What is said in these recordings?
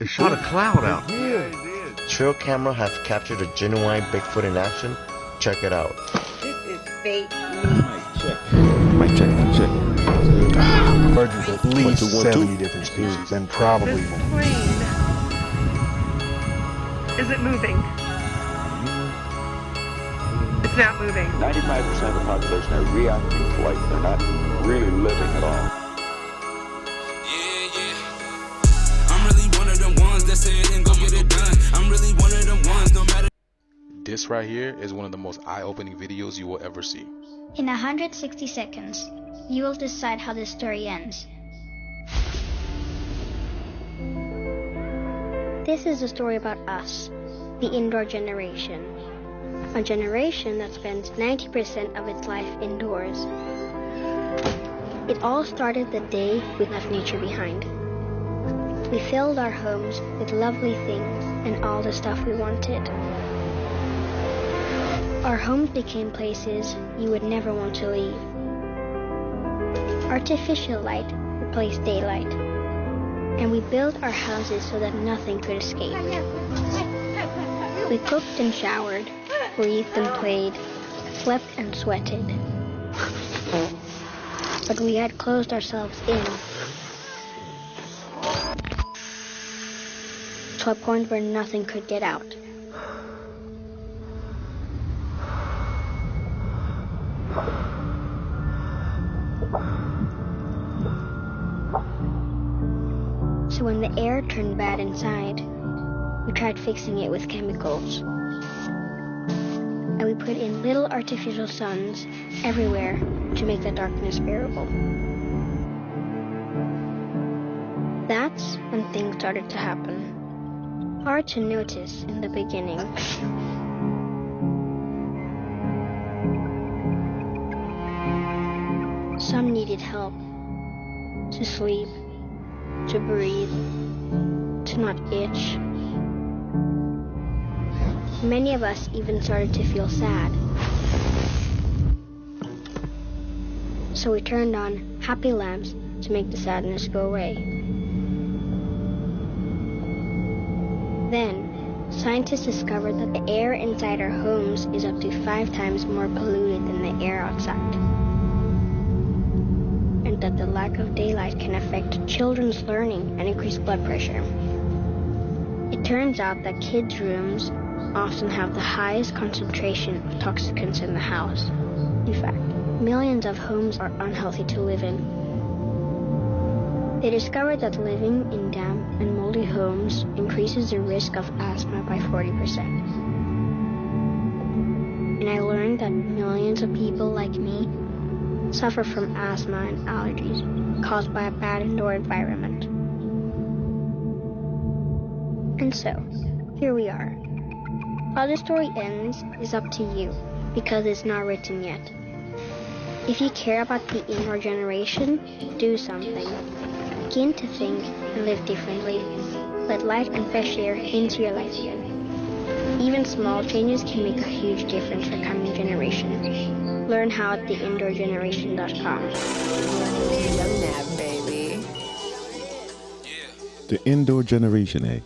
It shot a cloud out. Trail camera has captured a genuine Bigfoot in action. Check it out. This is fake news. Mic check. Heard there's at least 70 different species and probably This more. plane, is it moving? It's not moving. 95% of the population are reacting to life. They're not really living at all. I'm really one of them ones that say it and go get it done. I'm really one of them ones, no matter. This right here is one of the most eye-opening videos you will ever see. In 160 seconds, you will decide how this story ends. This is a story about us, the indoor generation. A generation that spends 90% of its life indoors. It all started the day we left nature behind. We filled our homes with lovely things and all the stuff we wanted. Our homes became places you would never want to leave. Artificial light replaced daylight, and we built our houses so that nothing could escape. We cooked and showered, breathed and played, slept and sweated. But we had closed ourselves in to a point where nothing could get out. So when the air turned bad inside, we tried fixing it with chemicals. And we put in little artificial suns everywhere to make the darkness bearable. That's when things started to happen. Hard to notice in the beginning. Some needed help to sleep, to breathe, to not itch. Many of us even started to feel sad. So we turned on happy lamps to make the sadness go away. Then, scientists discovered that the air inside our homes is up to 5 times more polluted than the air outside. And that the lack of daylight can affect children's learning and increase blood pressure. It turns out that kids' rooms often have the highest concentration of toxicants in the house. In fact, millions of homes are unhealthy to live in. They discovered that living in damp and moldy homes increases the risk of asthma by 40%. And I learned that millions of people like me suffer from asthma and allergies caused by a bad indoor environment. And so, here we are. How the story ends is up to you, because it's not written yet. If you care about the indoor generation, do something. Begin to think and live differently. Let light and fresh air into your life again. Even small changes can make a huge difference for coming generations. Learn how at theindoorgeneration.com. The indoor generation, eh?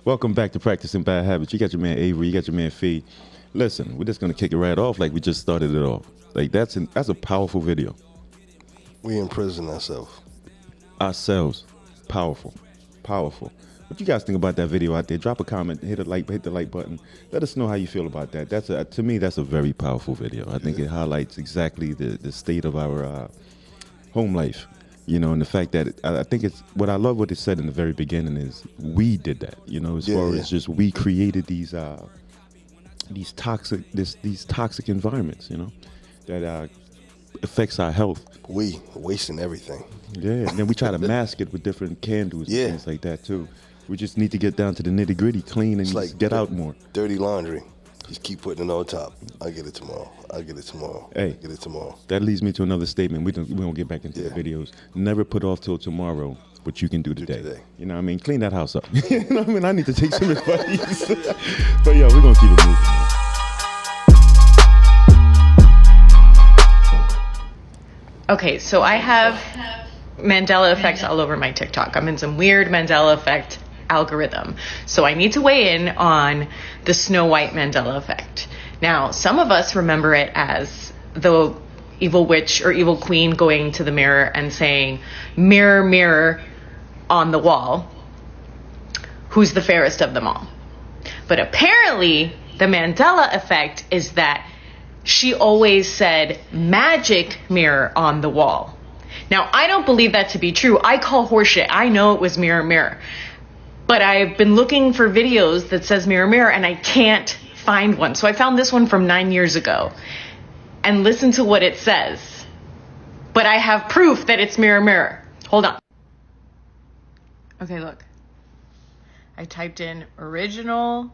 Welcome back to Practicing Bad Habits. You got your man Avery, you got your man Fee. Listen, we're just gonna kick it right off like we just started it off. Like that's a powerful video. We imprison ourselves. Powerful. What you guys think about that video out there? Drop a comment, hit the like button. Let us know how you feel about that. To me, that's a very powerful video. I think it highlights exactly the state of our home life. You know, and the fact that I think it's what I love what it said in the very beginning is we did that. You know, as far as just we created these toxic environments. You know, that affects our health. We wasting everything. Yeah, and then we try to mask it with different candles and things like that too. We just need to get down to the nitty gritty, clean, and just get out more. Dirty laundry. Just keep putting it on top. I'll get it tomorrow. Hey, Get it tomorrow. That leads me to another statement. We don't get back into the videos. Never put off till tomorrow what you can do today. You know what I mean? Clean that house up. You know what I mean? I need to take some advice. But yeah, we're going to keep it moving. Okay, so I have Mandela effects all over my TikTok. I'm in some weird Mandela effect algorithm. So I need to weigh in on the Snow White Mandela effect. Now, some of us remember it as the evil witch or evil queen going to the mirror and saying, "Mirror, mirror on the wall, who's the fairest of them all?" But apparently, the Mandela effect is that she always said, "Magic mirror on the wall." Now, I don't believe that to be true. I call horseshit. I know it was mirror, mirror. But I've been looking for videos that says mirror, mirror, and I can't find one. So I found this one from 9 years ago. And listen to what it says. But I have proof that it's mirror, mirror. Hold on. Okay, look. I typed in original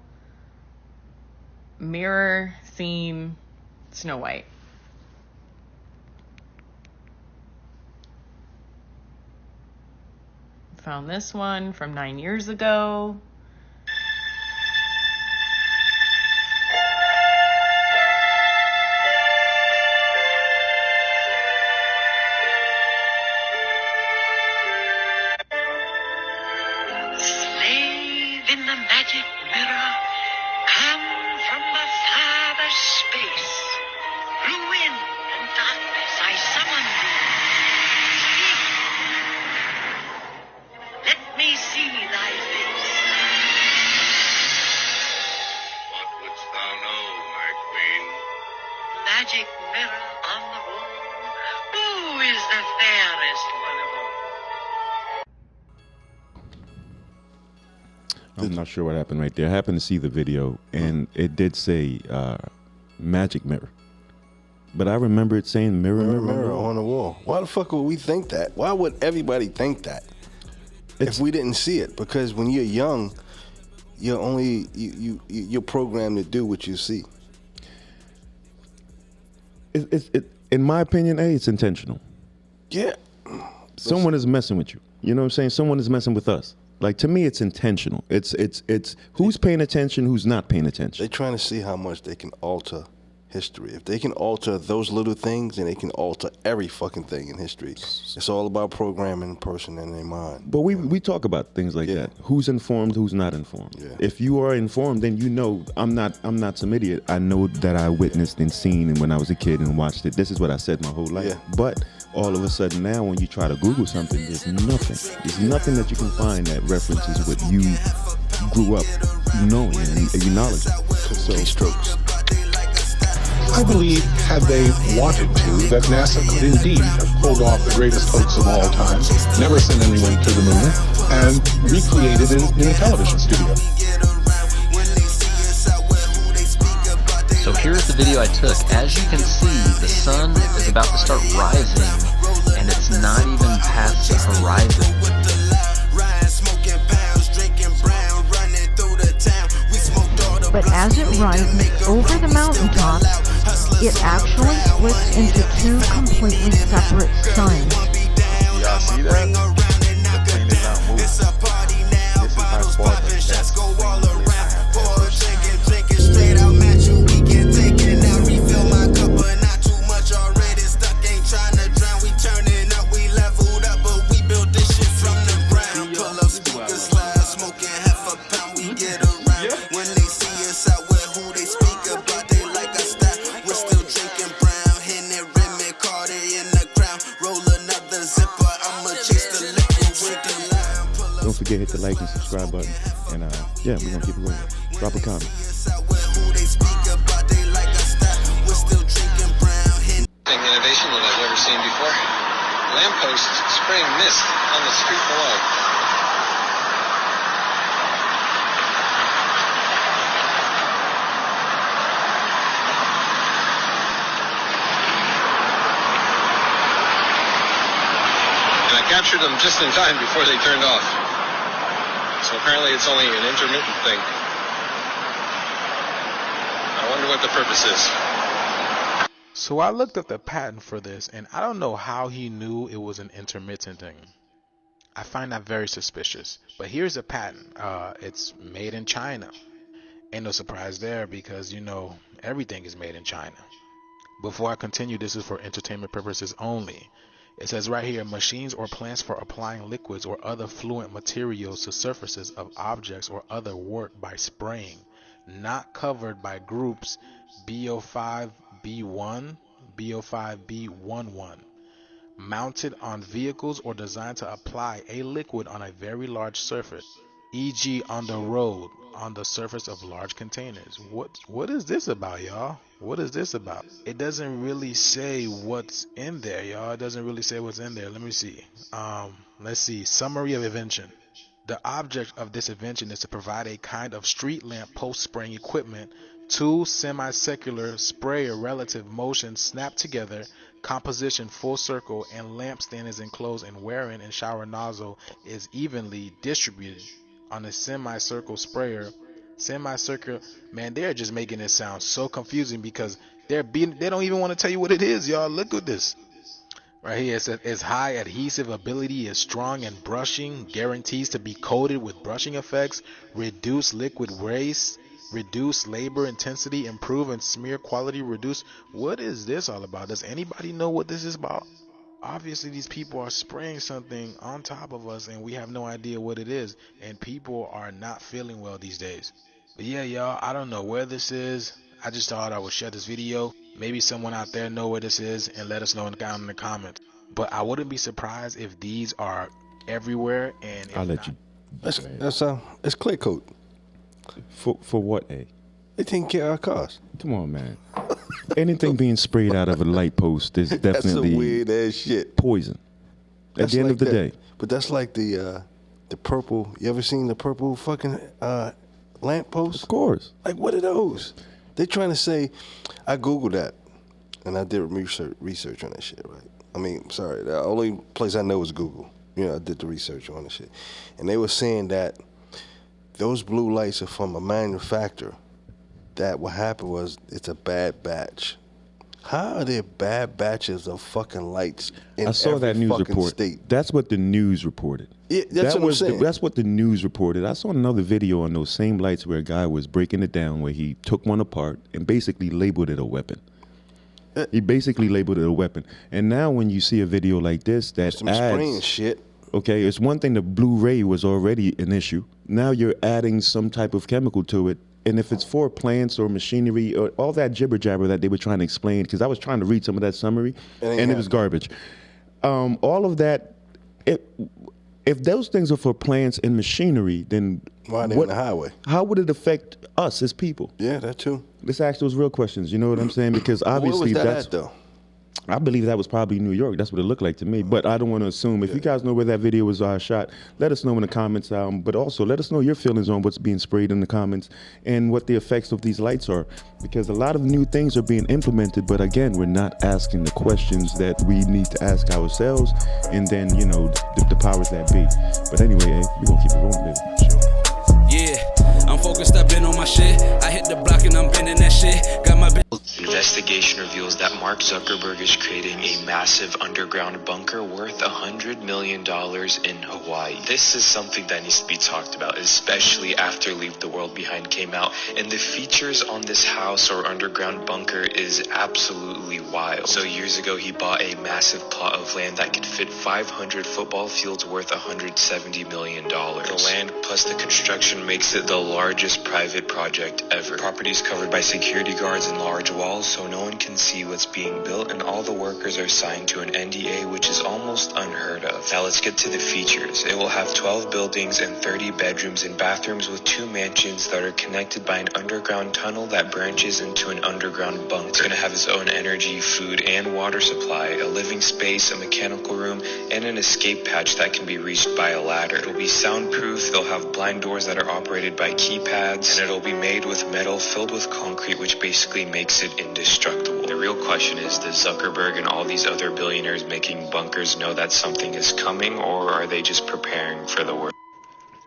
mirror theme Snow White. Found this one from 9 years ago. Slave in the magic mirror, come from the farthest space. Through wind and darkness I summon thee. Speak. Let me see thy face. What wouldst thou know, my queen? Magic mirror on the wall, who is the fairest one of all? I'm not sure what happened right there. I happened to see the video, and it did say magic mirror. But I remember it saying mirror, Mirror on the wall. Why the fuck would we think that? Why would everybody think that if we didn't see it? Because when you're young, you're only you're programmed to do what you see. In my opinion, it's intentional. Yeah. Someone is messing with you. You know what I'm saying? Someone is messing with us. Like, to me, it's intentional. It's who's paying attention, who's not paying attention. They're trying to see how much they can alter history. If they can alter those little things, then they can alter every fucking thing in history. It's all about programming a person in their mind. But we talk about things like that. Who's informed, who's not informed. Yeah. If you are informed, then you know I'm not some idiot. I know that I witnessed and seen and when I was a kid and watched it. This is what I said my whole life. Yeah. But all of a sudden now when you try to Google something, there's nothing. There's nothing that you can find that references what you grew up knowing and acknowledging. So strokes. I believe, had they wanted to, that NASA could indeed have pulled off the greatest hoax of all time, never sent anyone to the moon, and recreated it in a television studio. So here's the video I took. As you can see, the sun is about to start rising, and it's not even past the horizon. But as it rises over the mountaintops, it actually splits into two completely separate suns. Y'all see that? The plane is not moving. This is how far the best plane is I have ever seen. Straight out match you, we can take it now. Refill my cup, but not too much already. Stuck, ain't trying to drown. We turning up, we leveled up, but we built this shit from the ground. Pull up speakers loud, smoking half a pound. We get around when they see us out with who they speak about. They like us that we're still drinking brown. Henny, Remy, Carter in the crown. Roll another zipper. I'ma chase the liquid with the lime. don't forget, hit the like and subscribe button. And yeah, we're gonna keep it rolling. Drop a comment. Innovation that I've never seen before. Lamppost spraying mist on the street below. And I captured them just in time before they turned off. So apparently it's only an intermittent thing. I wonder what the purpose is. So I looked up the patent for this, and I don't know how he knew it was an intermittent thing. I find that very suspicious. But here's a patent. It's made in China. Ain't no surprise there because, you know, everything is made in China. Before I continue, this is for entertainment purposes only. It says right here, machines or plants for applying liquids or other fluent materials to surfaces of objects or other work by spraying, not covered by groups BO5B1, BO5B11, mounted on vehicles or designed to apply a liquid on a very large surface, e.g. on the road, on the surface of large containers. What is this about, y'all? What is this about? It doesn't really say what's in there, y'all. It doesn't really say what's in there. Let me see. Let's see. Summary of invention. The object of this invention is to provide a kind of street lamp post spraying equipment. Two semicircular sprayer relative motion snap together, composition full circle, and lamp stand is enclosed and wherein and shower nozzle is evenly distributed on a semicircle sprayer. Semicircular, man, they're just making it sound so confusing because they don't even want to tell you what it is, y'all. Look at this. Right here, it says its high adhesive ability is strong and brushing, guarantees to be coated with brushing effects, reduce liquid waste, reduce labor intensity, improve and smear quality, reduce. What is this all about? Does anybody know what this is about? Obviously, these people are spraying something on top of us and we have no idea what it is. And people are not feeling well these days. But yeah, y'all, I don't know where this is. I just thought I would share this video. Maybe someone out there know where this is and let us know down in the comments. But I wouldn't be surprised if these are everywhere. And if I'll let you. It's clear coat. For what, A? They taking care of our cars. Come on, man. Anything being sprayed out of a light post is definitely that's some weird ass shit. Poison. At the end of the day. But that's like the purple. You ever seen the purple fucking lamp post? Of course. Like, what are those? They trying to say. I googled that, and I did research on that shit. Right. I mean, sorry. The only place I know is Google. You know, I did the research on the shit, and they were saying that those blue lights are from a manufacturer. That what happened was it's a bad batch. How are there bad batches of fucking lights in I saw that news report. State? That's what the news reported. Yeah, that's what I'm saying. That's what the news reported. I saw another video on those same lights where a guy was breaking it down, where he took one apart and basically labeled it a weapon. He basically labeled it a weapon. And now when you see a video like this that some spraying shit. Okay, it's one thing the Blu-ray was already an issue. Now you're adding some type of chemical to it. And if it's for plants or machinery or all that jibber jabber that they were trying to explain, because I was trying to read some of that summary and it was garbage. All of that, if those things are for plants and machinery, then why are they on the highway? How would it affect us as people? Yeah, that too. Let's ask those real questions. You know what I'm saying? Because obviously where was that at, though? I believe that was probably New York. That's what it looked like to me. But I don't want to assume. If you guys know where that video was shot, let us know in the comments. But also, let us know your feelings on what's being sprayed in the comments and what the effects of these lights are. Because a lot of new things are being implemented. But again, we're not asking the questions that we need to ask ourselves. And then, you know, the powers that be. But anyway, we're going to keep it rolling, baby. Sure. Yeah, I'm focused, I've been on my shit. I hit the block and I'm bending that shit. Got my Investigation reveals that Mark Zuckerberg is creating a massive underground bunker worth $100 million in Hawaii. This is something that needs to be talked about, especially after Leave the World Behind came out. And the features on this house or underground bunker is absolutely wild. So years ago, he bought a massive plot of land that could fit 500 football fields worth $170 million. The land plus the construction makes it the largest private project ever. Property is covered by security guards and large walls so no one can see what's being built, and all the workers are signed to an NDA, which is almost unheard of. Now let's get to the features. It will have 12 buildings and 30 bedrooms and bathrooms with 2 mansions that are connected by an underground tunnel that branches into an underground bunker. It's going to have its own energy, food, and water supply, a living space, a mechanical room, and an escape hatch that can be reached by a ladder. It'll be soundproof, they'll have blind doors that are operated by keypads, and it'll be made with metal filled with concrete, which basically makes it indestructible. The real question is, does Zuckerberg and all these other billionaires making bunkers know that something is coming, or are they just preparing for the worst?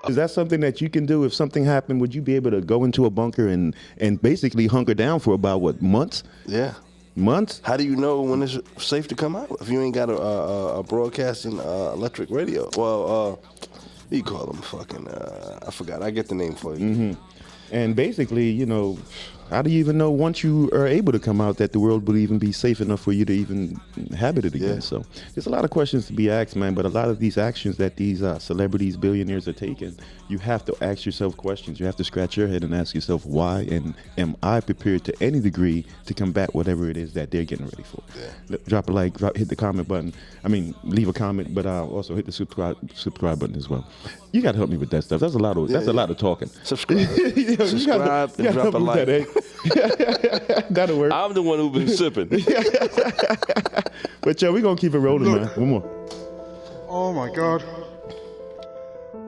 Is that something that you can do if something happened? Would you be able to go into a bunker and basically hunker down for about, what, months? Yeah. Months? How do you know when it's safe to come out if you ain't got a broadcasting electric radio? Well, what do you call them? Fucking, I forgot. I get the name for you. Mm-hmm. And basically, you know, How do you even know once you are able to come out that the world will even be safe enough for you to even habit it again? So there's a lot of questions to be asked, man. But a lot of these actions that these celebrities, billionaires are taking, you have to ask yourself questions. You have to scratch your head and ask yourself why, and am I prepared to any degree to combat whatever it is that they're getting ready for? Drop a like, hit the comment button. I mean, leave a comment, but also hit the subscribe button as well. You got to help me with that stuff. That's a lot of a lot of talking. Subscribe, subscribe, and drop a like. That'll work. I'm the one who's been sipping. But we're gonna keep it rolling, man. One more. Oh my god.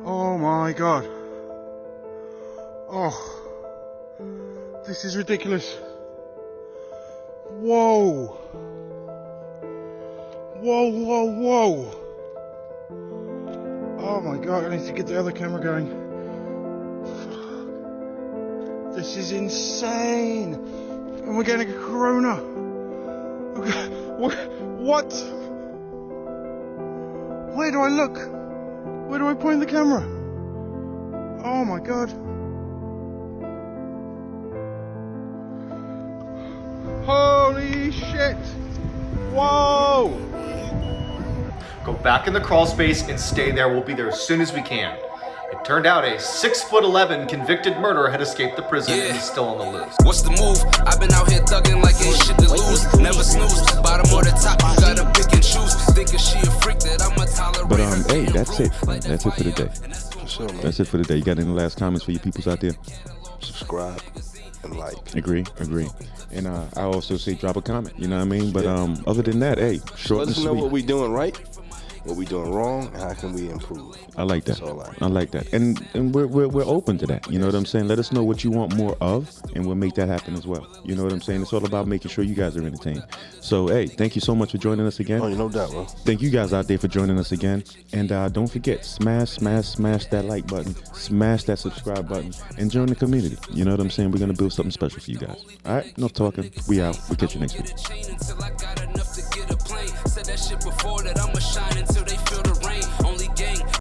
Oh my god. Oh. This is ridiculous. Whoa. Whoa, whoa, whoa. Oh my god, I need to get the other camera going. This is insane. And we're getting a corona. What? Where do I look? Where do I point the camera? Oh my god. Holy shit. Whoa. Go back in the crawl space and stay there. We'll be there as soon as we can. It turned out a 6'11" convicted murderer had escaped the prison and is still on the loose. What's the move? I've been out here thugging like ain't shit to lose. Never snooze. Bottom or the top, you gotta pick and choose. Thinking she a freak that I'ma tolerate. But hey, that's it. That's it for the day. Sure, man. That's it for the day. You got any last comments for you peoples out there? Subscribe and like. Agree. And I also say drop a comment. You know what I mean? But other than that, hey, short Let and us know sweet. what we doing right, what we doing wrong, and how can we improve. I like that. That's all I like that. And we're open to that. You know what I'm saying? Let us know what you want more of, and we'll make that happen as well. You know what I'm saying? It's all about making sure you guys are entertained. So, hey, thank you so much for joining us again. Oh, no doubt, bro. Thank you guys out there for joining us again. And don't forget, smash that like button, smash that subscribe button, and join the community. You know what I'm saying? We're going to build something special for you guys. All right? Enough talking. We out. We'll catch you next week. Said that shit before that I'ma shine until they feel the rain. Only gang